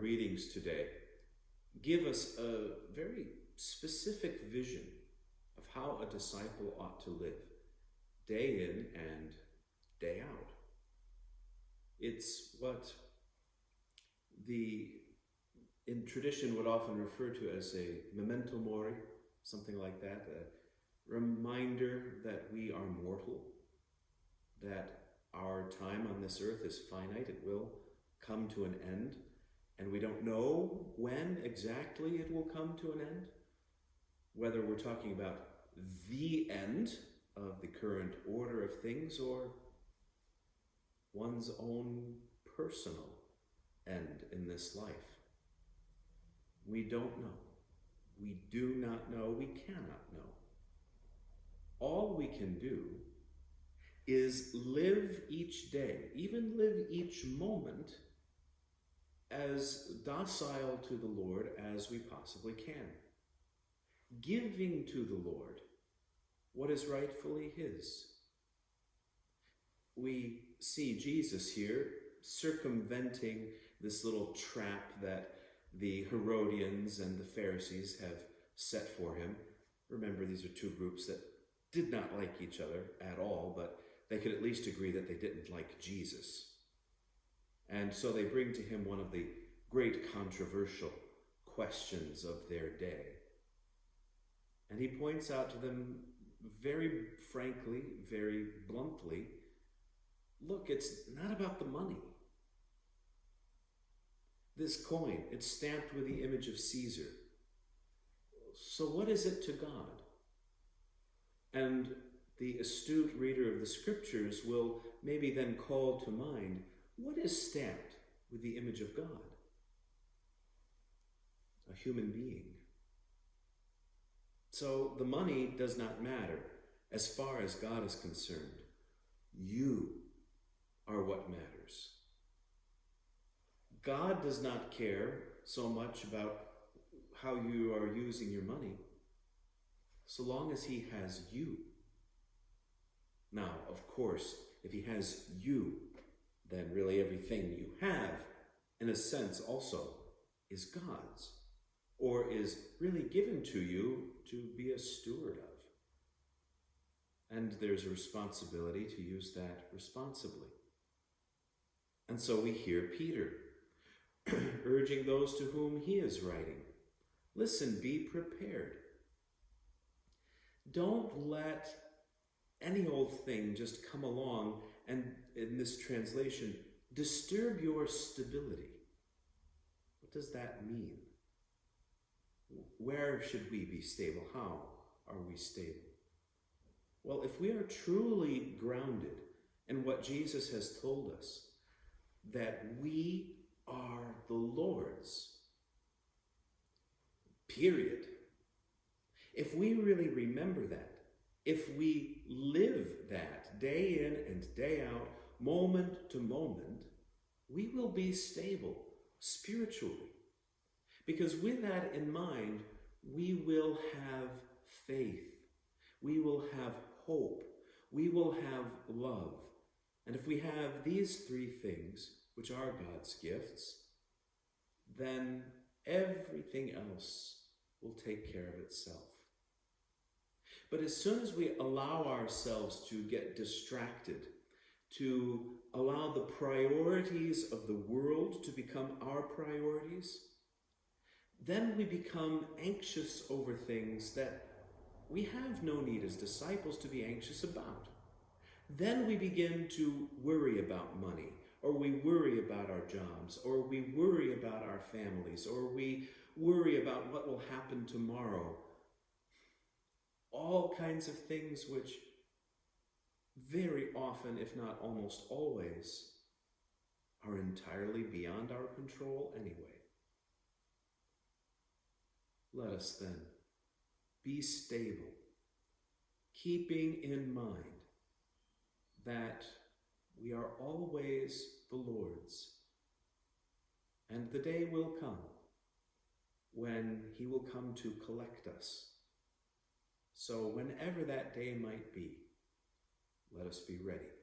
readings today give us a very specific vision of how a disciple ought to live, day in and day out. It's what in tradition would often refer to as a memento mori, something like that, a reminder that we are mortal, that our time on this earth is finite, it will come to an end, and we don't know when exactly it will come to an end, whether we're talking about the end of the current order of things or one's own personal end in this life. We don't know. We do not know. We cannot know. All we can do is live each day, even live each moment, as docile to the Lord as we possibly can, giving to the Lord what is rightfully His. We see Jesus here circumventing this little trap that the Herodians and the Pharisees have set for him. Remember, these are two groups that did not like each other at all, but they could at least agree that they didn't like Jesus. And so they bring to him one of the great controversial questions of their day. And he points out to them very frankly, very bluntly, look, it's not about the money. This coin, it's stamped with the image of Caesar. So what is it to God? And the astute reader of the scriptures will maybe then call to mind, what is stamped with the image of God? A human being. So the money does not matter as far as God is concerned. You are what matters. God does not care so much about how you are using your money, so long as He has you. Now, of course, if He has you, then really everything you have, in a sense, also is God's, or is really given to you to be a steward of. And there's a responsibility to use that responsibly. And so we hear Peter urging those to whom he is writing, listen, be prepared. Don't let any old thing just come along and, in this translation, disturb your stability. What does that mean? Where should we be stable? How are we stable? Well, if we are truly grounded in what Jesus has told us, that we are the Lord's, period. If we really remember that, if we live that day in and day out, moment to moment, we will be stable spiritually. Because with that in mind, we will have faith, we will have hope, we will have love. And if we have these three things, which are God's gifts, then everything else will take care of itself. But as soon as we allow ourselves to get distracted, to allow the priorities of the world to become our priorities, then we become anxious over things that we have no need as disciples to be anxious about. Then we begin to worry about money, or we worry about our jobs, or we worry about our families, or we worry about what will happen tomorrow. All kinds of things which very often, if not almost always, are entirely beyond our control anyway. Let us then be stable, keeping in mind that we are always the Lord's, and the day will come when He will come to collect us. So whenever that day might be, let us be ready.